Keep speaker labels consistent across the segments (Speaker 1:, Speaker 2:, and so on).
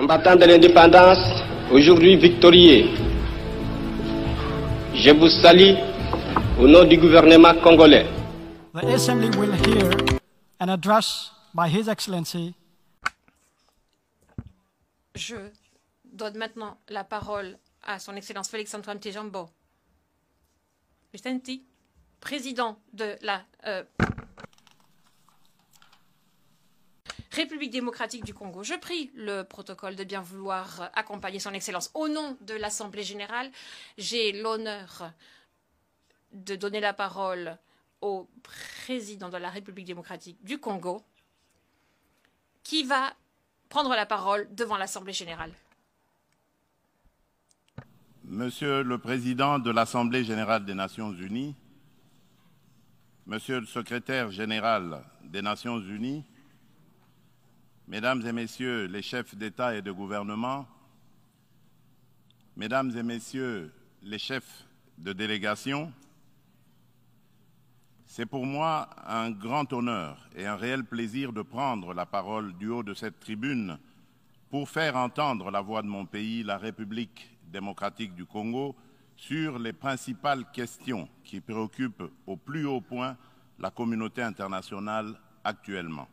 Speaker 1: Combattants de l'indépendance, aujourd'hui victorieux, je vous salue au nom du gouvernement congolais.
Speaker 2: The Assembly will hear an address by His Excellency.
Speaker 3: Je donne maintenant la parole à son Excellence Félix-Antoine Tshilombo, président de la République démocratique du Congo. Je prie le protocole de bien vouloir accompagner son Excellence. Au nom de l'Assemblée générale, j'ai l'honneur de donner la parole au président de la République démocratique du Congo, qui va prendre la parole devant l'Assemblée générale.
Speaker 4: Monsieur le Président de l'Assemblée générale des Nations unies, Monsieur le Secrétaire général des Nations unies, Mesdames et Messieurs les chefs d'État et de gouvernement, Mesdames et Messieurs les chefs de délégation, c'est pour moi un grand honneur et un réel plaisir de prendre la parole du haut de cette tribune pour faire entendre la voix de mon pays, la République démocratique du Congo, sur les principales questions qui préoccupent au plus haut point la communauté internationale actuellement.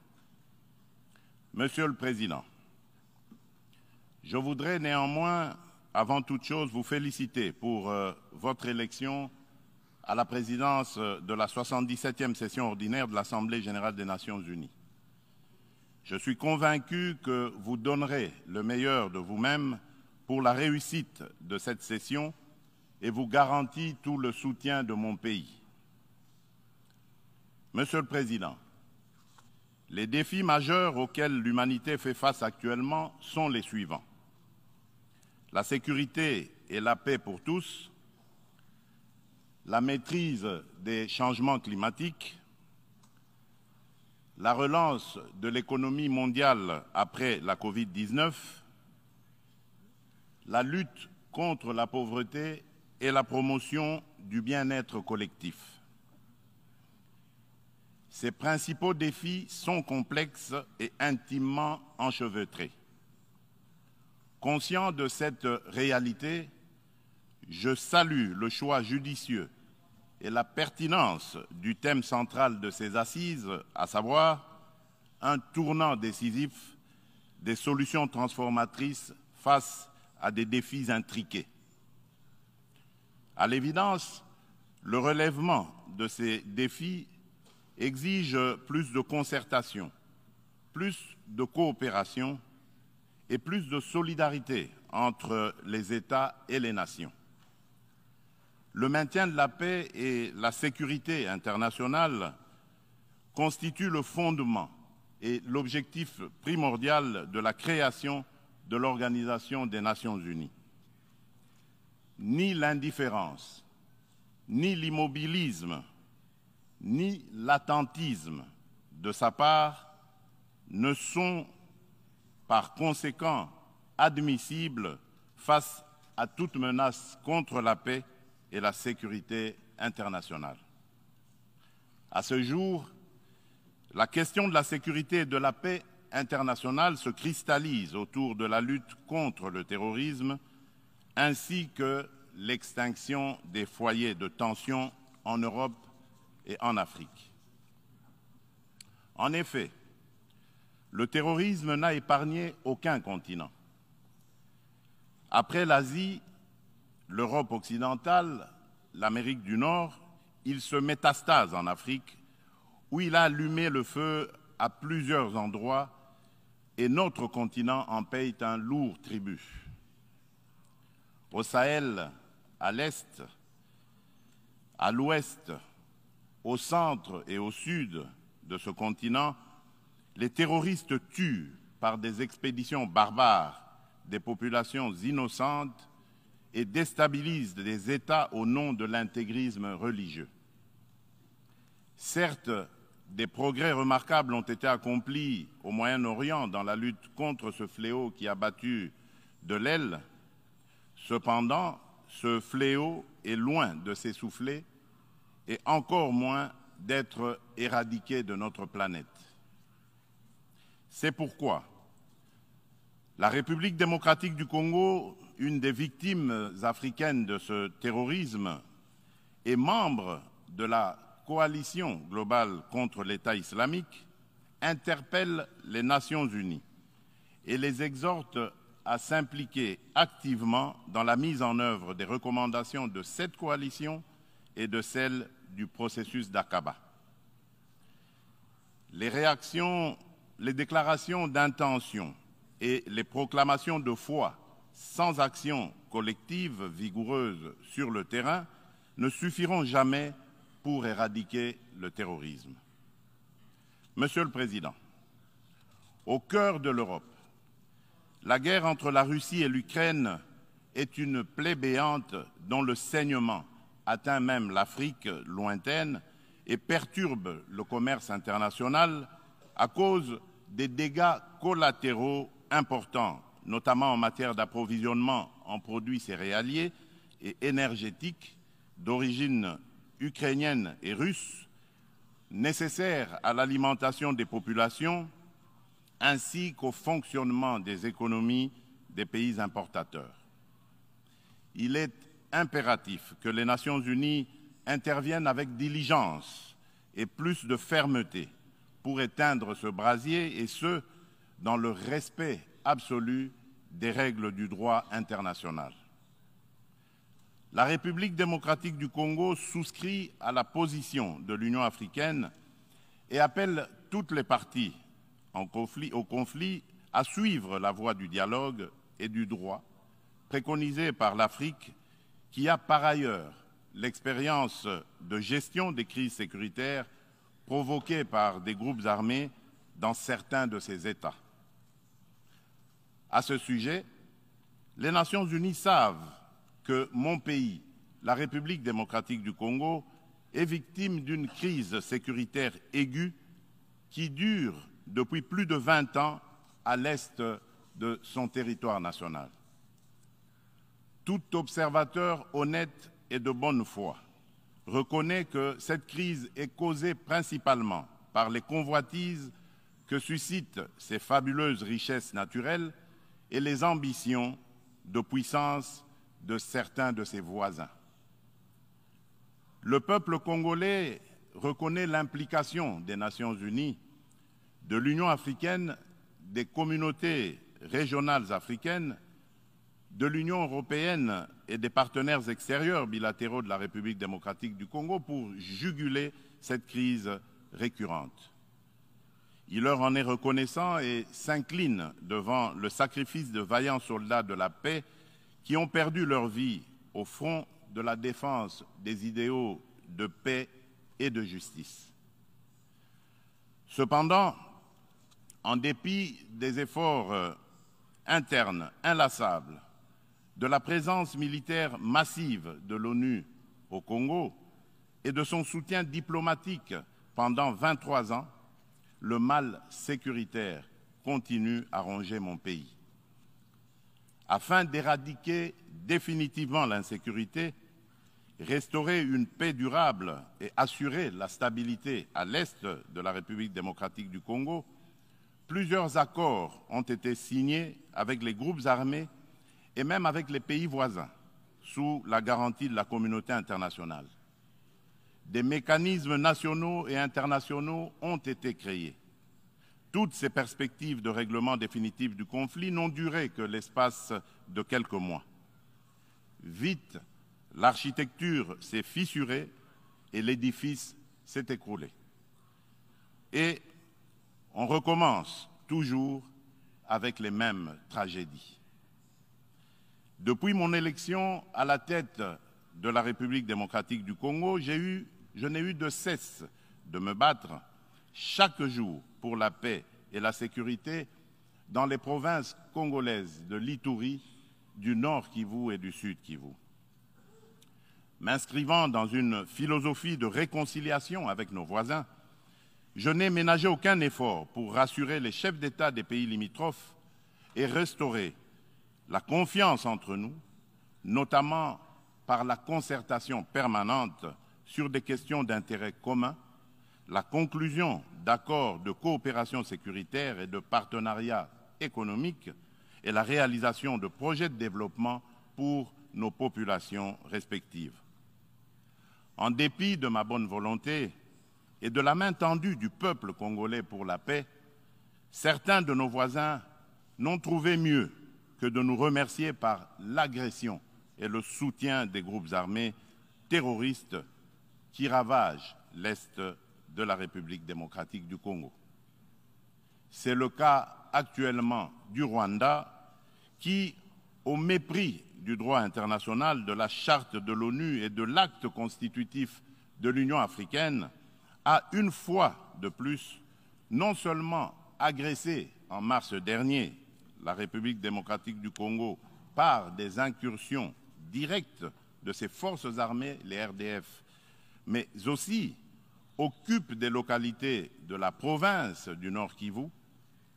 Speaker 4: Monsieur le Président, je voudrais néanmoins, avant toute chose, vous féliciter pour votre élection à la présidence de la 77e session ordinaire de l'Assemblée générale des Nations unies. Je suis convaincu que vous donnerez le meilleur de vous-même pour la réussite de cette session et vous garantis tout le soutien de mon pays. Monsieur le Président, les défis majeurs auxquels l'humanité fait face actuellement sont les suivants. La sécurité et la paix pour tous, la maîtrise des changements climatiques, la relance de l'économie mondiale après la Covid-19, la lutte contre la pauvreté et la promotion du bien-être collectif. Ces principaux défis sont complexes et intimement enchevêtrés. Conscient de cette réalité, je salue le choix judicieux et la pertinence du thème central de ces assises, à savoir un tournant décisif des solutions transformatrices face à des défis intriqués. À l'évidence, le relèvement de ces défis exige plus de concertation, plus de coopération et plus de solidarité entre les États et les nations. Le maintien de la paix et la sécurité internationale constituent le fondement et l'objectif primordial de la création de l'Organisation des Nations unies. Ni l'indifférence, ni l'immobilisme, ni l'attentisme de sa part ne sont par conséquent admissibles face à toute menace contre la paix et la sécurité internationale. À ce jour, la question de la sécurité et de la paix internationale se cristallise autour de la lutte contre le terrorisme ainsi que l'extinction des foyers de tension en Europe et en Afrique. En effet, le terrorisme n'a épargné aucun continent. Après l'Asie, l'Europe occidentale, l'Amérique du Nord, il se métastase en Afrique, où il a allumé le feu à plusieurs endroits et notre continent en paye un lourd tribut. Au Sahel, à l'Est, à l'Ouest, au centre et au sud de ce continent, les terroristes tuent par des expéditions barbares des populations innocentes et déstabilisent des États au nom de l'intégrisme religieux. Certes, des progrès remarquables ont été accomplis au Moyen-Orient dans la lutte contre ce fléau qui a battu de l'aile. Cependant, ce fléau est loin de s'essouffler et encore moins d'être éradiqué de notre planète. C'est pourquoi La République démocratique du Congo, une des victimes africaines de ce terrorisme, est membre de la coalition globale contre l'État islamique, interpelle les Nations unies et les exhorte à s'impliquer activement dans la mise en œuvre des recommandations de cette coalition et de celles du processus d'Aqaba. Les réactions, les déclarations d'intention et les proclamations de foi sans action collective vigoureuse sur le terrain ne suffiront jamais pour éradiquer le terrorisme. Monsieur le Président, au cœur de l'Europe, la guerre entre la Russie et l'Ukraine est une plaie béante dont le saignement atteint même l'Afrique lointaine et perturbe le commerce international à cause des dégâts collatéraux importants, notamment en matière d'approvisionnement en produits céréaliers et énergétiques d'origine ukrainienne et russe, nécessaires à l'alimentation des populations ainsi qu'au fonctionnement des économies des pays importateurs. Il est impératif que les Nations unies interviennent avec diligence et plus de fermeté pour éteindre ce brasier, et ce, dans le respect absolu des règles du droit international. La République démocratique du Congo souscrit à la position de l'Union africaine et appelle toutes les parties au conflit à suivre la voie du dialogue et du droit préconisée par l'Afrique, qui a par ailleurs l'expérience de gestion des crises sécuritaires provoquées par des groupes armés dans certains de ces États. À ce sujet, les Nations unies savent que mon pays, la République démocratique du Congo, est victime d'une crise sécuritaire aiguë qui dure depuis plus de 20 ans à l'est de son territoire national. Tout observateur honnête et de bonne foi reconnaît que cette crise est causée principalement par les convoitises que suscitent ces fabuleuses richesses naturelles et les ambitions de puissance de certains de ses voisins. Le peuple congolais reconnaît l'implication des Nations unies, de l'Union africaine, des communautés régionales africaines, de l'Union européenne et des partenaires extérieurs bilatéraux de la République démocratique du Congo pour juguler cette crise récurrente. Il leur en est reconnaissant et s'incline devant le sacrifice de vaillants soldats de la paix qui ont perdu leur vie au front de la défense des idéaux de paix et de justice. Cependant, en dépit des efforts internes inlassables, de la présence militaire massive de l'ONU au Congo et de son soutien diplomatique pendant 23 ans, le mal sécuritaire continue à ronger mon pays. Afin d'éradiquer définitivement l'insécurité, restaurer une paix durable et assurer la stabilité à l'est de la République démocratique du Congo, plusieurs accords ont été signés avec les groupes armés et même avec les pays voisins, sous la garantie de la communauté internationale. Des mécanismes nationaux et internationaux ont été créés. Toutes ces perspectives de règlement définitif du conflit n'ont duré que l'espace de quelques mois. Vite, l'architecture s'est fissurée et l'édifice s'est écroulé. Et on recommence toujours avec les mêmes tragédies. Depuis mon élection à la tête de la République démocratique du Congo, je n'ai eu de cesse de me battre chaque jour pour la paix et la sécurité dans les provinces congolaises de l'Ituri, du Nord Kivu et du Sud Kivu. M'inscrivant dans une philosophie de réconciliation avec nos voisins, je n'ai ménagé aucun effort pour rassurer les chefs d'État des pays limitrophes et restaurer la confiance entre nous, notamment par la concertation permanente sur des questions d'intérêt commun, la conclusion d'accords de coopération sécuritaire et de partenariat économique et la réalisation de projets de développement pour nos populations respectives. En dépit de ma bonne volonté et de la main tendue du peuple congolais pour la paix, certains de nos voisins n'ont trouvé mieux que de nous remercier par l'agression et le soutien des groupes armés terroristes qui ravagent l'Est de la République démocratique du Congo. C'est le cas actuellement du Rwanda qui, au mépris du droit international, de la charte de l'ONU et de l'acte constitutif de l'Union africaine, a une fois de plus non seulement agressé en mars dernier la République démocratique du Congo par des incursions directes de ses forces armées, les RDF, mais aussi occupe des localités de la province du Nord Kivu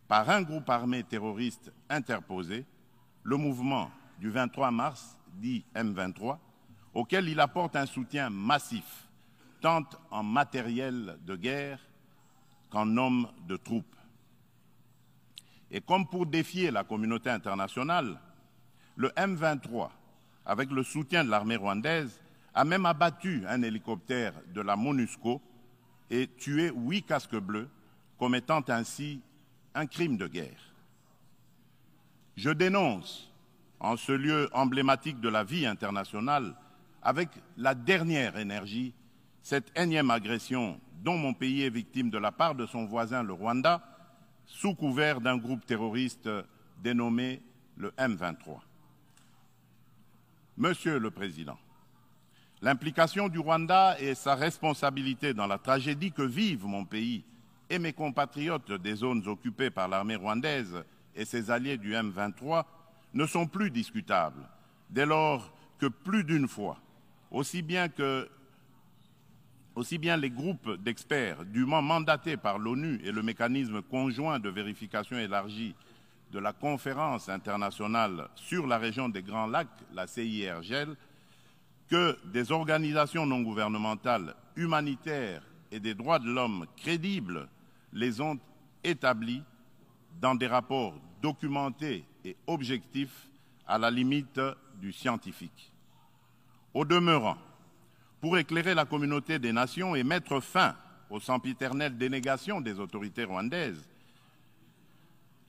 Speaker 4: par un groupe armé terroriste interposé, le mouvement du 23 mars, dit M23, auquel il apporte un soutien massif, tant en matériel de guerre qu'en hommes de troupes. Et comme pour défier la communauté internationale, le M23, avec le soutien de l'armée rwandaise, a même abattu un hélicoptère de la MONUSCO et tué 8 casques bleus, commettant ainsi un crime de guerre. Je dénonce, en ce lieu emblématique de la vie internationale, avec la dernière énergie, cette énième agression dont mon pays est victime de la part de son voisin le Rwanda, sous couvert d'un groupe terroriste dénommé le M23. Monsieur le Président, l'implication du Rwanda et sa responsabilité dans la tragédie que vivent mon pays et mes compatriotes des zones occupées par l'armée rwandaise et ses alliés du M23 ne sont plus discutables, dès lors que plus d'une fois, aussi bien les groupes d'experts dûment mandatés par l'ONU et le mécanisme conjoint de vérification élargie de la Conférence internationale sur la région des Grands Lacs, la CIRGL, que des organisations non gouvernementales, humanitaires et des droits de l'homme crédibles les ont établis dans des rapports documentés et objectifs à la limite du scientifique. Au demeurant, pour éclairer la communauté des nations et mettre fin aux sempiternelles dénégations des autorités rwandaises,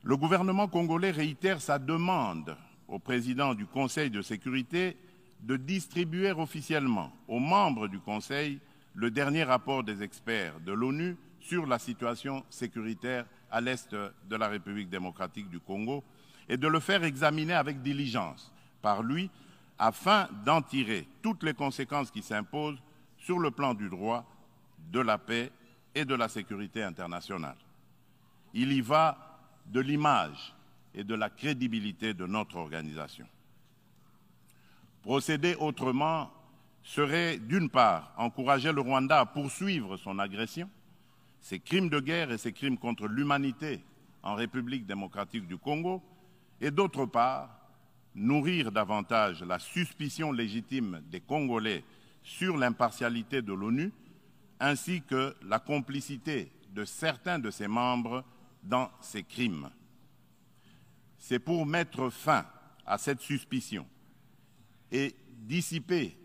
Speaker 4: le gouvernement congolais réitère sa demande au président du Conseil de sécurité de distribuer officiellement aux membres du Conseil le dernier rapport des experts de l'ONU sur la situation sécuritaire à l'est de la République démocratique du Congo et de le faire examiner avec diligence par lui afin d'en tirer toutes les conséquences qui s'imposent sur le plan du droit, de la paix et de la sécurité internationale. Il y va de l'image et de la crédibilité de notre organisation. Procéder autrement serait, d'une part, encourager le Rwanda à poursuivre son agression, ses crimes de guerre et ses crimes contre l'humanité en République démocratique du Congo, et d'autre part, nourrir davantage la suspicion légitime des Congolais sur l'impartialité de l'ONU, ainsi que la complicité de certains de ses membres dans ces crimes. C'est pour mettre fin à cette suspicion et dissiper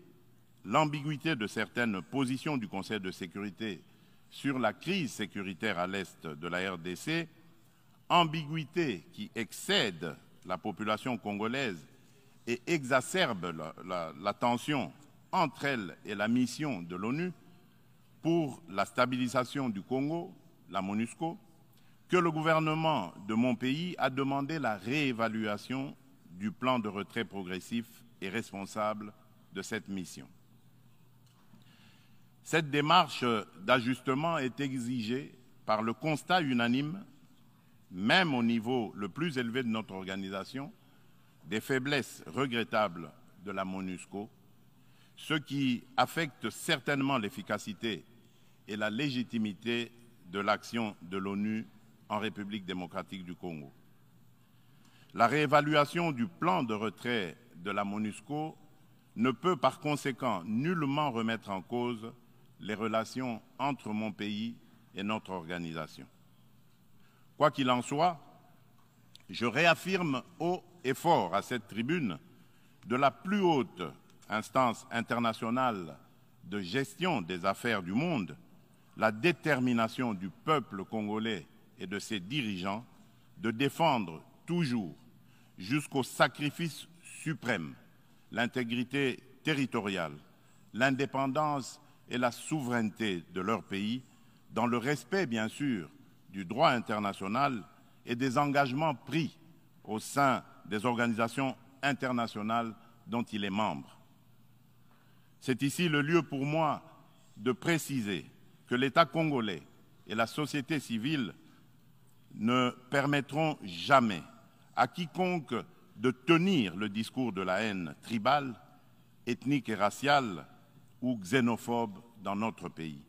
Speaker 4: l'ambiguïté de certaines positions du Conseil de sécurité sur la crise sécuritaire à l'est de la RDC, ambiguïté qui excède la population congolaise et exacerbe la tension entre elle et la mission de l'ONU pour la stabilisation du Congo, la MONUSCO, que le gouvernement de mon pays a demandé la réévaluation du plan de retrait progressif et responsable de cette mission. Cette démarche d'ajustement est exigée par le constat unanime, même au niveau le plus élevé de notre organisation, des faiblesses regrettables de la MONUSCO, ce qui affecte certainement l'efficacité et la légitimité de l'action de l'ONU en République démocratique du Congo. La réévaluation du plan de retrait de la MONUSCO ne peut par conséquent nullement remettre en cause les relations entre mon pays et notre organisation. Quoi qu'il en soit, Je réaffirme haut et fort à cette tribune de la plus haute instance internationale de gestion des affaires du monde, la détermination du peuple congolais et de ses dirigeants de défendre toujours, jusqu'au sacrifice suprême, l'intégrité territoriale, l'indépendance et la souveraineté de leur pays, dans le respect, bien sûr, du droit international et des engagements pris au sein des organisations internationales dont il est membre. C'est ici le lieu pour moi de préciser que l'État congolais et la société civile ne permettront jamais à quiconque de tenir le discours de la haine tribale, ethnique et raciale ou xénophobe dans notre pays.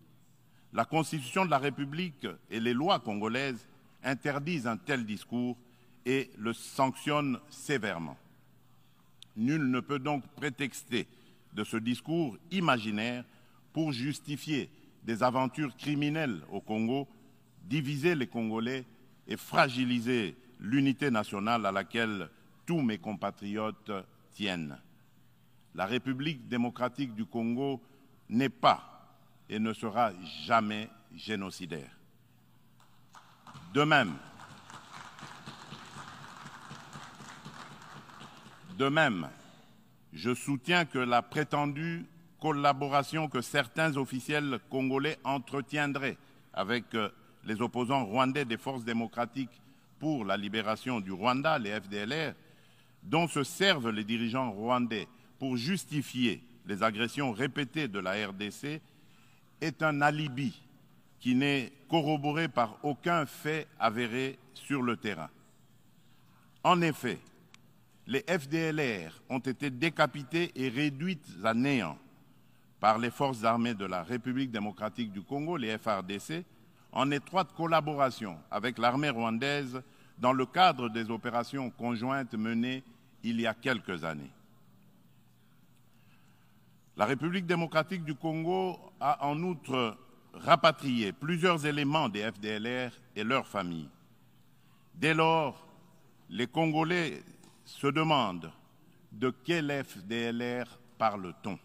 Speaker 4: La Constitution de la République et les lois congolaises interdisent un tel discours et le sanctionnent sévèrement. Nul ne peut donc prétexter de ce discours imaginaire pour justifier des aventures criminelles au Congo, diviser les Congolais et fragiliser l'unité nationale à laquelle tous mes compatriotes tiennent. La République démocratique du Congo n'est pas et ne sera jamais génocidaire. De même, je soutiens que la prétendue collaboration que certains officiels congolais entretiendraient avec les opposants rwandais des forces démocratiques pour la libération du Rwanda, les FDLR, dont se servent les dirigeants rwandais pour justifier les agressions répétées de la RDC, est un alibi qui n'est corroboré par aucun fait avéré sur le terrain. En effet, les FDLR ont été décapités et réduites à néant par les forces armées de la République démocratique du Congo, les FARDC, en étroite collaboration avec l'armée rwandaise dans le cadre des opérations conjointes menées il y a quelques années. La République démocratique du Congo a en outre rapatrié plusieurs éléments des FDLR et leurs familles. Dès lors, les Congolais se demandent de quel FDLR parle-t-on?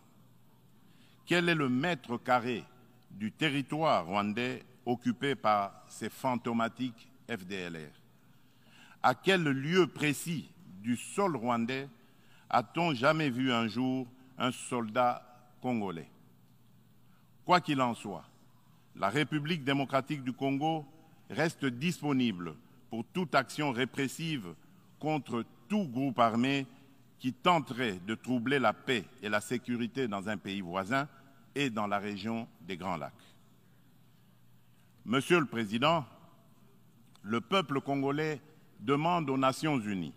Speaker 4: Quel est le mètre carré du territoire rwandais occupé par ces fantomatiques FDLR? À quel lieu précis du sol rwandais a-t-on jamais vu un jour un soldat congolais? Quoi qu'il en soit, la République démocratique du Congo reste disponible pour toute action répressive contre tout groupe armé qui tenterait de troubler la paix et la sécurité dans un pays voisin et dans la région des Grands Lacs. Monsieur le Président, le peuple congolais demande aux Nations unies,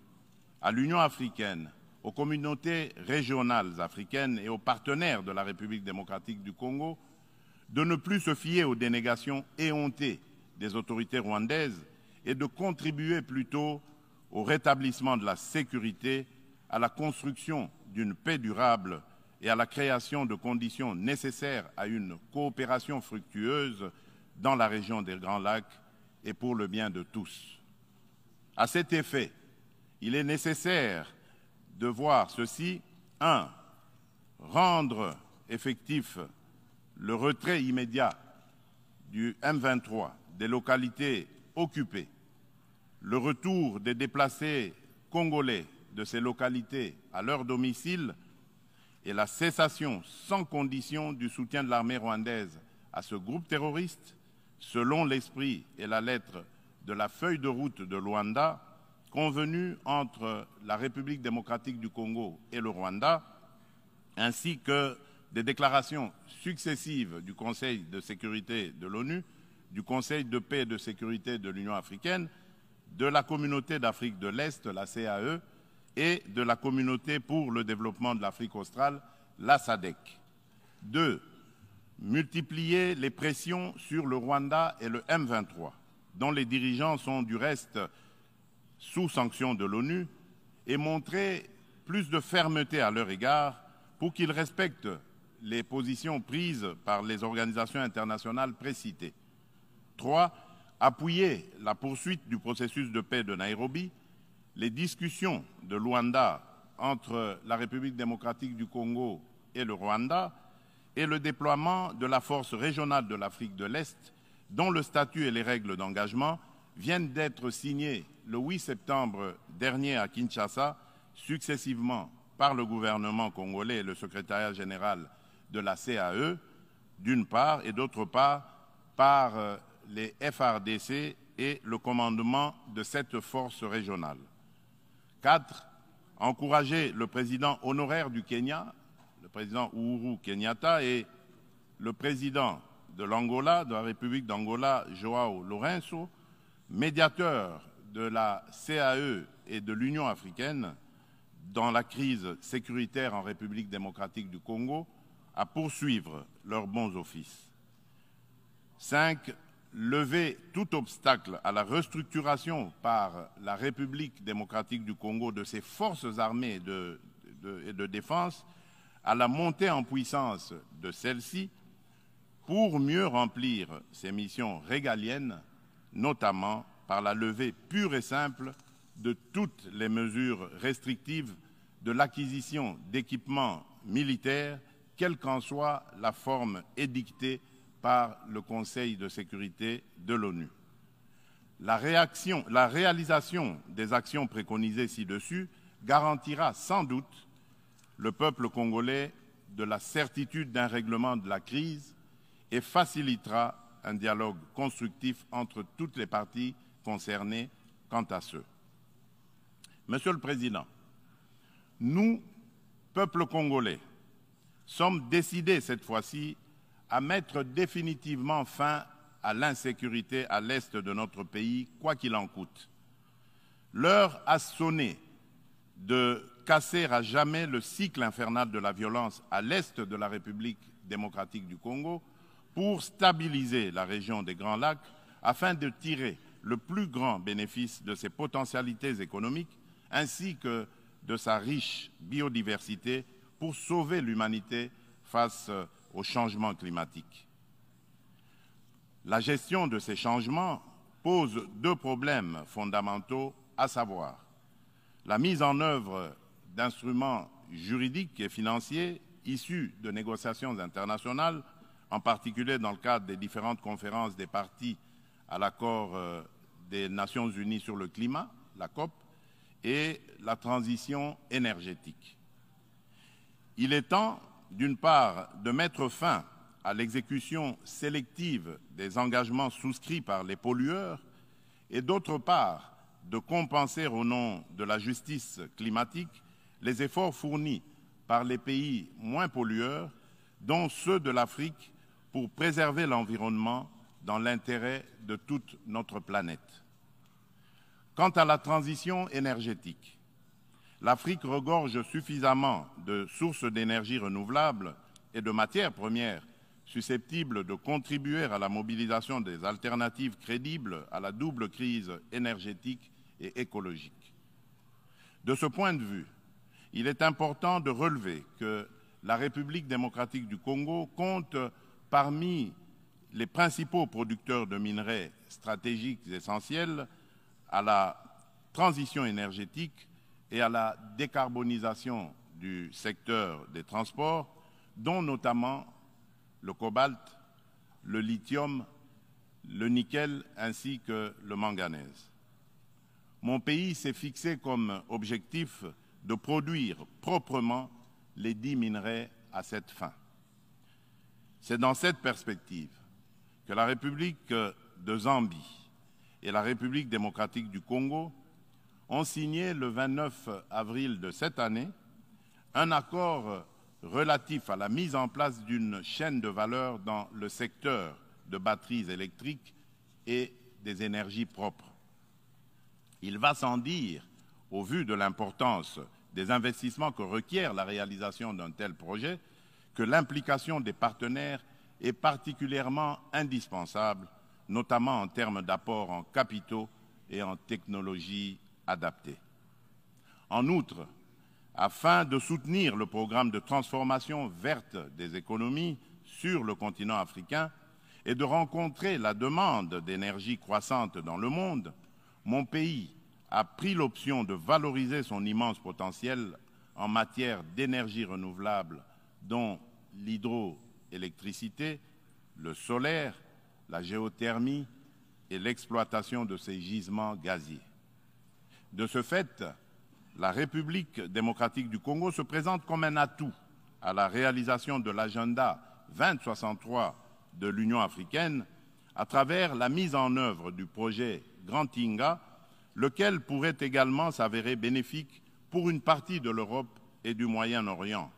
Speaker 4: à l'Union africaine, aux communautés régionales africaines et aux partenaires de la République démocratique du Congo de ne plus se fier aux dénégations éhontées des autorités rwandaises et de contribuer plutôt au rétablissement de la sécurité, à la construction d'une paix durable et à la création de conditions nécessaires à une coopération fructueuse dans la région des Grands Lacs et pour le bien de tous. À cet effet, il est nécessaire de voir ceci. 1. Rendre effectif le retrait immédiat du M23 des localités occupées, le retour des déplacés congolais de ces localités à leur domicile et la cessation sans condition du soutien de l'armée rwandaise à ce groupe terroriste, selon l'esprit et la lettre de la feuille de route de Luanda convenue entre la République démocratique du Congo et le Rwanda, ainsi que des déclarations successives du Conseil de sécurité de l'ONU, du Conseil de paix et de sécurité de l'Union africaine, de la Communauté d'Afrique de l'Est, la CAE, et de la Communauté pour le développement de l'Afrique australe, la SADC. 2. Multiplier les pressions sur le Rwanda et le M23, dont les dirigeants sont du reste sous sanction de l'ONU, et montrer plus de fermeté à leur égard pour qu'ils respectent les positions prises par les organisations internationales précitées. 3. Appuyer la poursuite du processus de paix de Nairobi les discussions de Luanda entre la République démocratique du Congo et le Rwanda et le déploiement de la force régionale de l'Afrique de l'Est, dont le statut et les règles d'engagement viennent d'être signés le 8 septembre dernier à Kinshasa, successivement par le gouvernement congolais et le secrétariat général de la CAE, d'une part, et d'autre part, par les FARDC et le commandement de cette force régionale. 4. Encourager le président honoraire du Kenya, le président Uhuru Kenyatta, et le président de l'Angola, de la République d'Angola, João Lourenço, médiateur de la CAE et de l'Union africaine dans la crise sécuritaire en République démocratique du Congo, à poursuivre leurs bons offices. 5. Lever tout obstacle à la restructuration par la République démocratique du Congo de ses forces armées et de défense, à la montée en puissance de celles-ci pour mieux remplir ses missions régaliennes, notamment par la levée pure et simple de toutes les mesures restrictives de l'acquisition d'équipements militaires, quelle qu'en soit la forme édictée par le Conseil de sécurité de l'ONU. La réalisation des actions préconisées ci-dessus garantira sans doute le peuple congolais de la certitude d'un règlement de la crise et facilitera un dialogue constructif entre toutes les parties concernées quant à ce. Monsieur le Président, nous, peuple congolais, sommes décidés cette fois-ci à mettre définitivement fin à l'insécurité à l'est de notre pays, quoi qu'il en coûte. L'heure a sonné de casser à jamais le cycle infernal de la violence à l'est de la République démocratique du Congo pour stabiliser la région des Grands Lacs afin de tirer le plus grand bénéfice de ses potentialités économiques ainsi que de sa riche biodiversité pour sauver l'humanité face au changement climatique. La gestion de ces changements pose deux problèmes fondamentaux, à savoir la mise en œuvre d'instruments juridiques et financiers issus de négociations internationales, en particulier dans le cadre des différentes conférences des parties à l'accord des Nations Unies sur le climat, la COP, et la transition énergétique. Il est temps, d'une part, de mettre fin à l'exécution sélective des engagements souscrits par les pollueurs et d'autre part, de compenser au nom de la justice climatique les efforts fournis par les pays moins pollueurs, dont ceux de l'Afrique, pour préserver l'environnement dans l'intérêt de toute notre planète. Quant à la transition énergétique, l'Afrique regorge suffisamment de sources d'énergie renouvelables et de matières premières susceptibles de contribuer à la mobilisation des alternatives crédibles à la double crise énergétique et écologique. De ce point de vue, il est important de relever que la République démocratique du Congo compte parmi les principaux producteurs de minerais stratégiques essentiels à la transition énergétique et à la décarbonisation du secteur des transports, dont notamment le cobalt, le lithium, le nickel ainsi que le manganèse. Mon pays s'est fixé comme objectif de produire proprement les 10 minerais à cette fin. C'est dans cette perspective que la République de Zambie et la République démocratique du Congo ont signé le 29 avril de cette année un accord relatif à la mise en place d'une chaîne de valeur dans le secteur de batteries électriques et des énergies propres. Il va sans dire, au vu de l'importance des investissements que requiert la réalisation d'un tel projet, que l'implication des partenaires est particulièrement indispensable, notamment en termes d'apport en capitaux et en technologies adaptées. En outre, afin de soutenir le programme de transformation verte des économies sur le continent africain et de rencontrer la demande d'énergie croissante dans le monde, mon pays a pris l'option de valoriser son immense potentiel en matière d'énergie renouvelable, dont l'hydroélectricité, le solaire, la géothermie et l'exploitation de ses gisements gaziers. De ce fait, la République démocratique du Congo se présente comme un atout à la réalisation de l'agenda 2063 de l'Union africaine à travers la mise en œuvre du projet Grand Inga, lequel pourrait également s'avérer bénéfique pour une partie de l'Europe et du Moyen-Orient.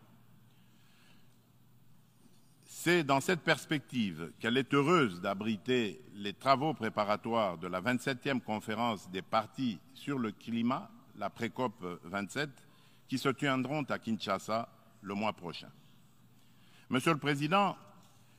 Speaker 4: C'est dans cette perspective qu'elle est heureuse d'abriter les travaux préparatoires de la 27e conférence des parties sur le climat, la pré-COP 27, qui se tiendront à Kinshasa le mois prochain. Monsieur le Président,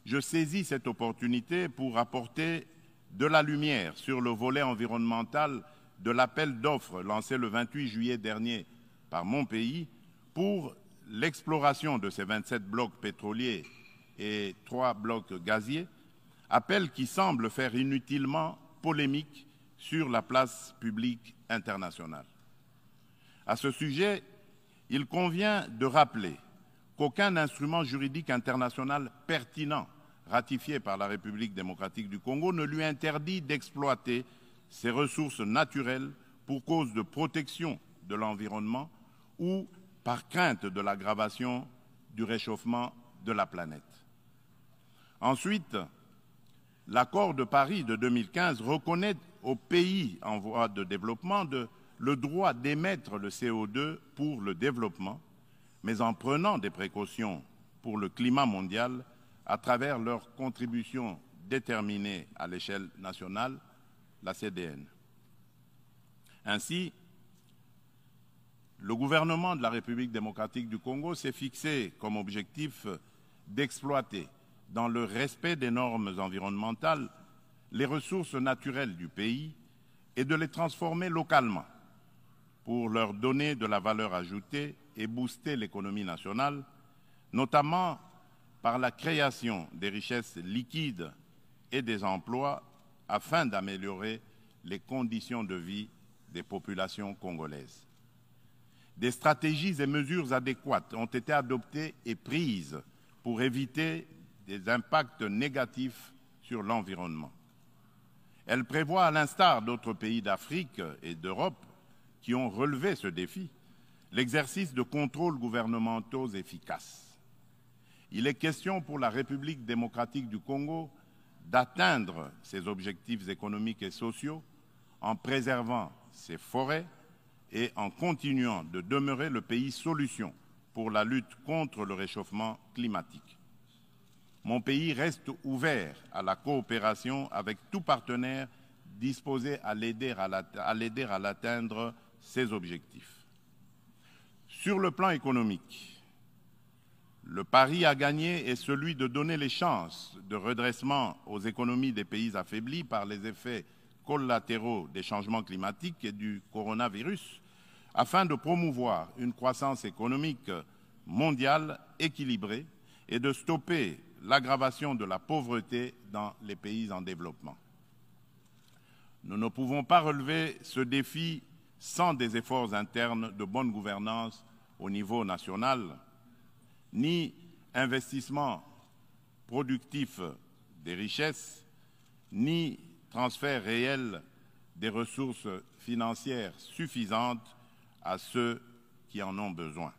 Speaker 4: je saisis cette opportunité pour apporter de la lumière sur le volet environnemental de l'appel d'offres lancé le 28 juillet dernier par mon pays pour l'exploration de ces 27 blocs pétroliers et 3 blocs gaziers, appel qui semble faire inutilement polémique sur la place publique internationale. À ce sujet, il convient de rappeler qu'aucun instrument juridique international pertinent ratifié par la République démocratique du Congo ne lui interdit d'exploiter ses ressources naturelles pour cause de protection de l'environnement ou par crainte de l'aggravation du réchauffement de la planète. Ensuite, l'accord de Paris de 2015 reconnaît aux pays en voie de développement le droit d'émettre le CO2 pour le développement, mais en prenant des précautions pour le climat mondial à travers leur contribution déterminée à l'échelle nationale, la CDN. Ainsi, le gouvernement de la République démocratique du Congo s'est fixé comme objectif d'exploiter, dans le respect des normes environnementales, les ressources naturelles du pays et de les transformer localement pour leur donner de la valeur ajoutée et booster l'économie nationale, notamment par la création des richesses liquides et des emplois afin d'améliorer les conditions de vie des populations congolaises. Des stratégies et mesures adéquates ont été adoptées et prises pour éviter des impacts négatifs sur l'environnement. Elle prévoit, à l'instar d'autres pays d'Afrique et d'Europe qui ont relevé ce défi, l'exercice de contrôles gouvernementaux efficaces. Il est question pour la République démocratique du Congo d'atteindre ses objectifs économiques et sociaux en préservant ses forêts et en continuant de demeurer le pays solution pour la lutte contre le réchauffement climatique. Mon pays reste ouvert à la coopération avec tout partenaire disposé à l'aider à l'atteindre ses objectifs. Sur le plan économique, le pari à gagner est celui de donner les chances de redressement aux économies des pays affaiblis par les effets collatéraux des changements climatiques et du coronavirus, afin de promouvoir une croissance économique mondiale équilibrée et de stopper l'aggravation de la pauvreté dans les pays en développement. Nous ne pouvons pas relever ce défi sans des efforts internes de bonne gouvernance au niveau national, ni investissement productif des richesses, ni transfert réel des ressources financières suffisantes à ceux qui en ont besoin.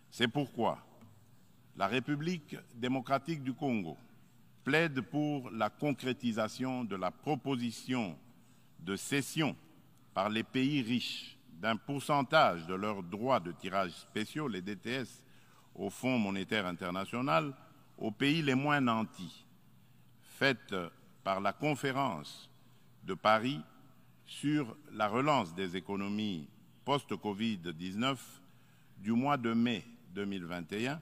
Speaker 4: C'est pourquoi la République démocratique du Congo plaide pour la concrétisation de la proposition de cession par les pays riches d'un pourcentage de leurs droits de tirage spéciaux, les DTS, au Fonds monétaire international, aux pays les moins nantis, faite par la conférence de Paris sur la relance des économies post-Covid-19 du mois de mai 2021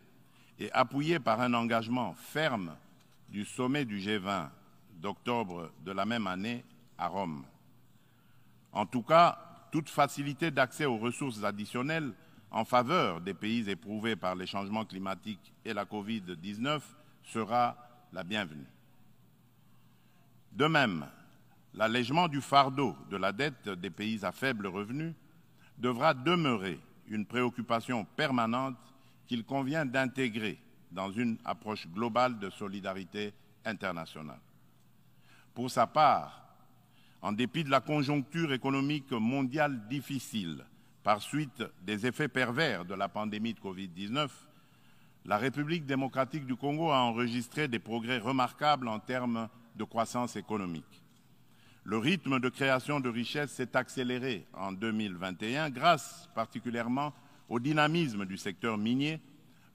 Speaker 4: et appuyée par un engagement ferme du sommet du G20 d'octobre de la même année à Rome. En tout cas, toute facilité d'accès aux ressources additionnelles en faveur des pays éprouvés par les changements climatiques et la Covid-19 sera la bienvenue. De même, l'allègement du fardeau de la dette des pays à faible revenu devra demeurer une préoccupation permanente qu'il convient d'intégrer dans une approche globale de solidarité internationale. Pour sa part, en dépit de la conjoncture économique mondiale difficile par suite des effets pervers de la pandémie de Covid-19, la République démocratique du Congo a enregistré des progrès remarquables en termes de croissance économique. Le rythme de création de richesses s'est accéléré en 2021 grâce particulièrement au dynamisme du secteur minier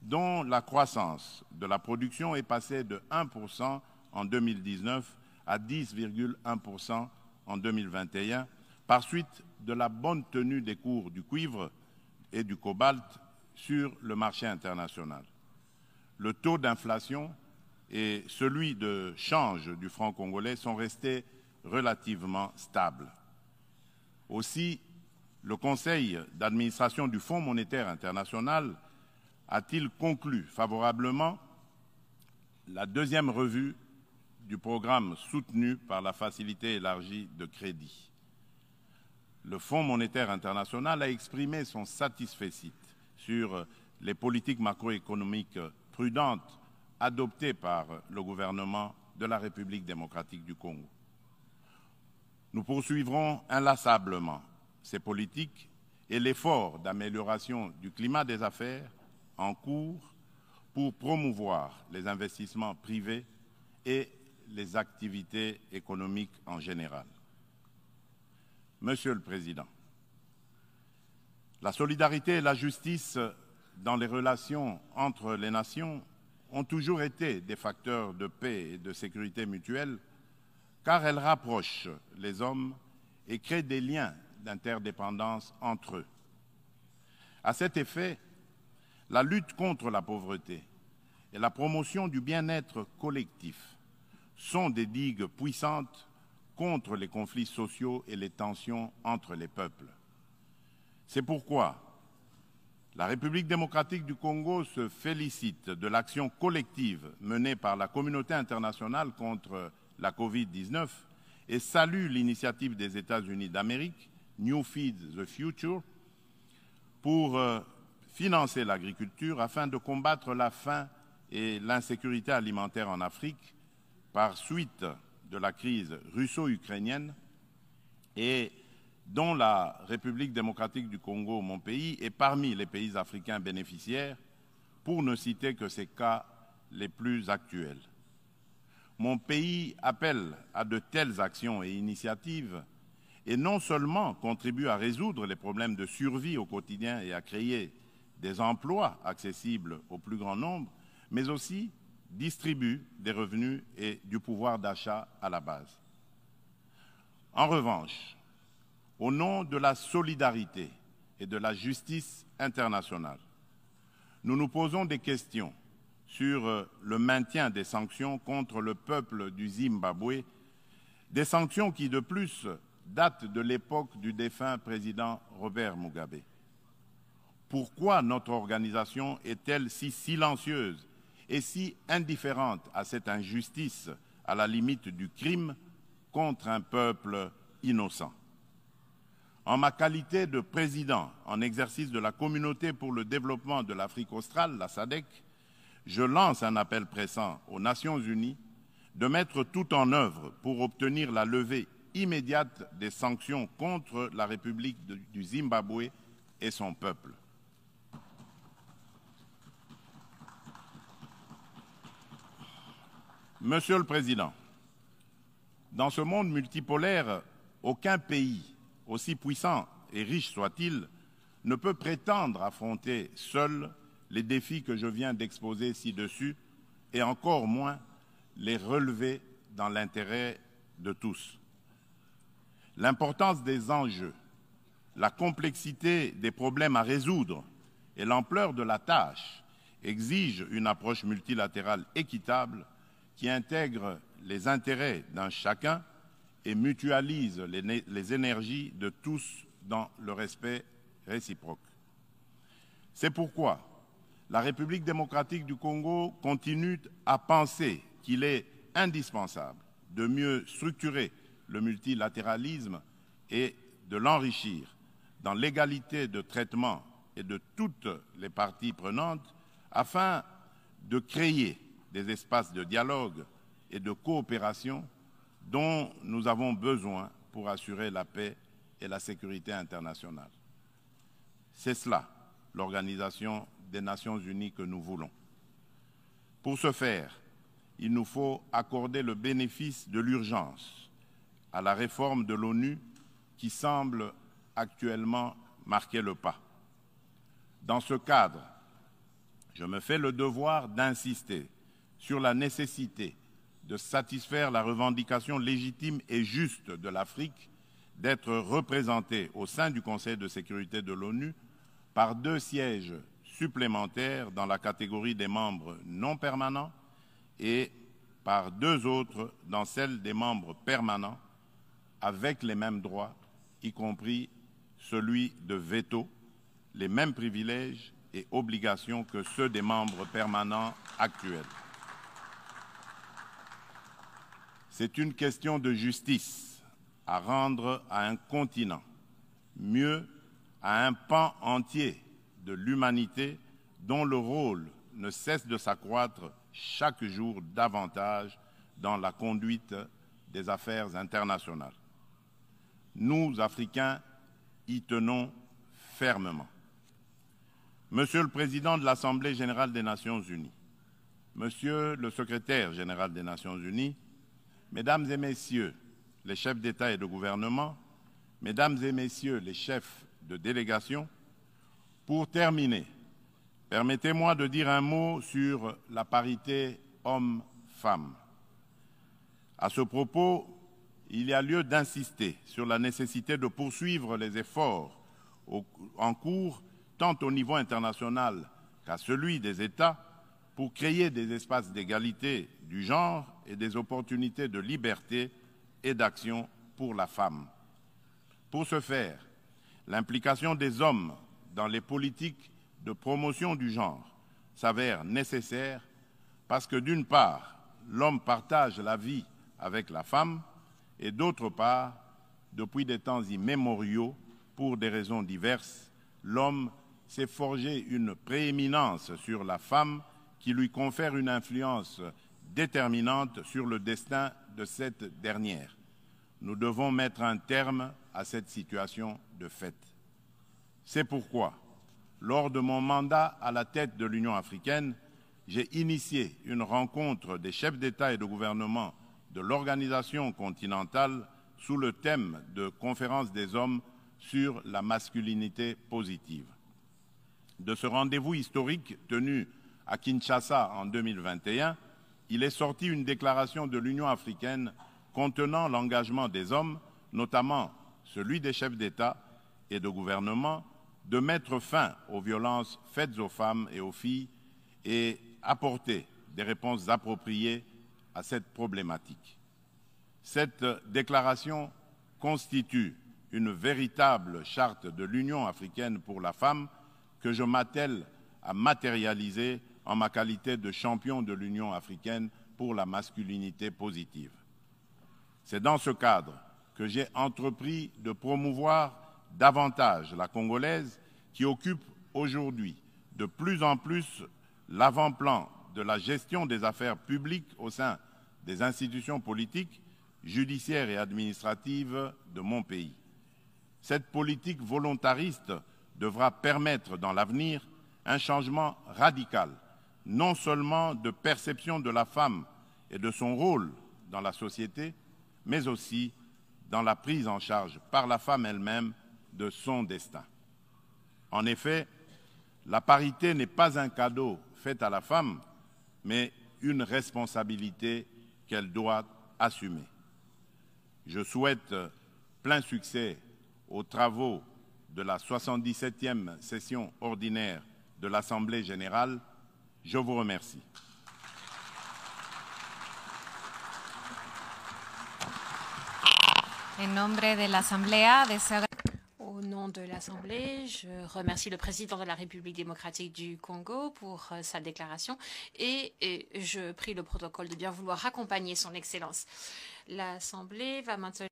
Speaker 4: dont la croissance de la production est passée de 1% en 2019 à 10,1% en 2021 par suite de la bonne tenue des cours du cuivre et du cobalt sur le marché international. Le taux d'inflation et celui de change du franc congolais sont restés relativement stables. Aussi, le Conseil d'administration du Fonds monétaire international a-t-il conclu favorablement la deuxième revue du programme soutenu par la Facilité élargie de crédit. Le Fonds monétaire international a exprimé son satisfecit sur les politiques macroéconomiques prudentes adoptées par le gouvernement de la République démocratique du Congo. Nous poursuivrons inlassablement ces politiques et l'effort d'amélioration du climat des affaires en cours pour promouvoir les investissements privés et les activités économiques en général. Monsieur le Président, la solidarité et la justice dans les relations entre les nations ont toujours été des facteurs de paix et de sécurité mutuelle car elles rapprochent les hommes et créent des liens d'interdépendance entre eux. À cet effet, la lutte contre la pauvreté et la promotion du bien-être collectif sont des digues puissantes contre les conflits sociaux et les tensions entre les peuples. C'est pourquoi la République démocratique du Congo se félicite de l'action collective menée par la communauté internationale contre la Covid-19 et salue l'initiative des États-Unis d'Amérique, New Feed the Future, pour financer l'agriculture afin de combattre la faim et l'insécurité alimentaire en Afrique par suite de la crise russo-ukrainienne et dont la République démocratique du Congo, mon pays, est parmi les pays africains bénéficiaires, pour ne citer que ces cas les plus actuels. Mon pays appelle à de telles actions et initiatives et non seulement contribue à résoudre les problèmes de survie au quotidien et à créer des emplois accessibles au plus grand nombre, mais aussi distribue des revenus et du pouvoir d'achat à la base. En revanche, au nom de la solidarité et de la justice internationale, nous nous posons des questions sur le maintien des sanctions contre le peuple du Zimbabwe, des sanctions qui, de plus, datent de l'époque du défunt président Robert Mugabe. Pourquoi notre organisation est-elle si silencieuse et si indifférente à cette injustice à la limite du crime contre un peuple innocent? En ma qualité de président en exercice de la Communauté pour le développement de l'Afrique australe, la SADC, je lance un appel pressant aux Nations unies de mettre tout en œuvre pour obtenir la levée immédiate des sanctions contre la République du Zimbabwe et son peuple. Monsieur le Président, dans ce monde multipolaire, aucun pays, aussi puissant et riche soit-il, ne peut prétendre affronter seul les défis que je viens d'exposer ci-dessus et encore moins les relever dans l'intérêt de tous. L'importance des enjeux, la complexité des problèmes à résoudre et l'ampleur de la tâche exigent une approche multilatérale équitable qui intègre les intérêts d'un chacun et mutualise les énergies de tous dans le respect réciproque. C'est pourquoi la République démocratique du Congo continue à penser qu'il est indispensable de mieux structurer le multilatéralisme et de l'enrichir dans l'égalité de traitement et de toutes les parties prenantes afin de créer des espaces de dialogue et de coopération dont nous avons besoin pour assurer la paix et la sécurité internationale. C'est cela, l'Organisation des Nations Unies que nous voulons. Pour ce faire, il nous faut accorder le bénéfice de l'urgence à la réforme de l'ONU qui semble actuellement marquer le pas. Dans ce cadre, je me fais le devoir d'insister sur la nécessité de satisfaire la revendication légitime et juste de l'Afrique d'être représentée au sein du Conseil de sécurité de l'ONU par 2 sièges supplémentaires dans la catégorie des membres non permanents et par 2 autres dans celle des membres permanents avec les mêmes droits, y compris celui de veto, les mêmes privilèges et obligations que ceux des membres permanents actuels. C'est une question de justice à rendre à un continent, mieux à un pan entier de l'humanité dont le rôle ne cesse de s'accroître chaque jour davantage dans la conduite des affaires internationales. Nous, Africains, y tenons fermement. Monsieur le Président de l'Assemblée générale des Nations unies, Monsieur le Secrétaire général des Nations unies, Mesdames et Messieurs les chefs d'État et de gouvernement, Mesdames et Messieurs les chefs de délégation, pour terminer, permettez-moi de dire un mot sur la parité homme-femme. À ce propos, il y a lieu d'insister sur la nécessité de poursuivre les efforts en cours, tant au niveau international qu'à celui des États, pour créer des espaces d'égalité du genre et des opportunités de liberté et d'action pour la femme. Pour ce faire, l'implication des hommes dans les politiques de promotion du genre s'avère nécessaire parce que, d'une part, l'homme partage la vie avec la femme et, d'autre part, depuis des temps immémoriaux, pour des raisons diverses, l'homme s'est forgé une prééminence sur la femme qui lui confère une influence déterminante sur le destin de cette dernière. Nous devons mettre un terme à cette situation de fait. C'est pourquoi, lors de mon mandat à la tête de l'Union africaine, j'ai initié une rencontre des chefs d'État et de gouvernement de l'organisation continentale sous le thème de Conférence des hommes sur la masculinité positive. De ce rendez-vous historique tenu à Kinshasa en 2021, il est sorti une déclaration de l'Union africaine contenant l'engagement des hommes, notamment celui des chefs d'État et de gouvernement, de mettre fin aux violences faites aux femmes et aux filles et apporter des réponses appropriées à cette problématique. Cette déclaration constitue une véritable charte de l'Union africaine pour la femme que je m'attelle à matérialiser en ma qualité de champion de l'Union africaine pour la masculinité positive. C'est dans ce cadre que j'ai entrepris de promouvoir davantage la Congolaise qui occupe aujourd'hui de plus en plus l'avant-plan de la gestion des affaires publiques au sein des institutions politiques, judiciaires et administratives de mon pays. Cette politique volontariste devra permettre dans l'avenir un changement radical, non seulement de perception de la femme et de son rôle dans la société, mais aussi dans la prise en charge par la femme elle-même de son destin. En effet, la parité n'est pas un cadeau fait à la femme, mais une responsabilité qu'elle doit assumer. Je souhaite plein succès aux travaux de la 77e session ordinaire de l'Assemblée générale. Je vous remercie.
Speaker 3: Au nom de l'Assemblée, je remercie le président de la République démocratique du Congo pour sa déclaration et je prie le protocole de bien vouloir accompagner son Excellence. L'Assemblée va maintenant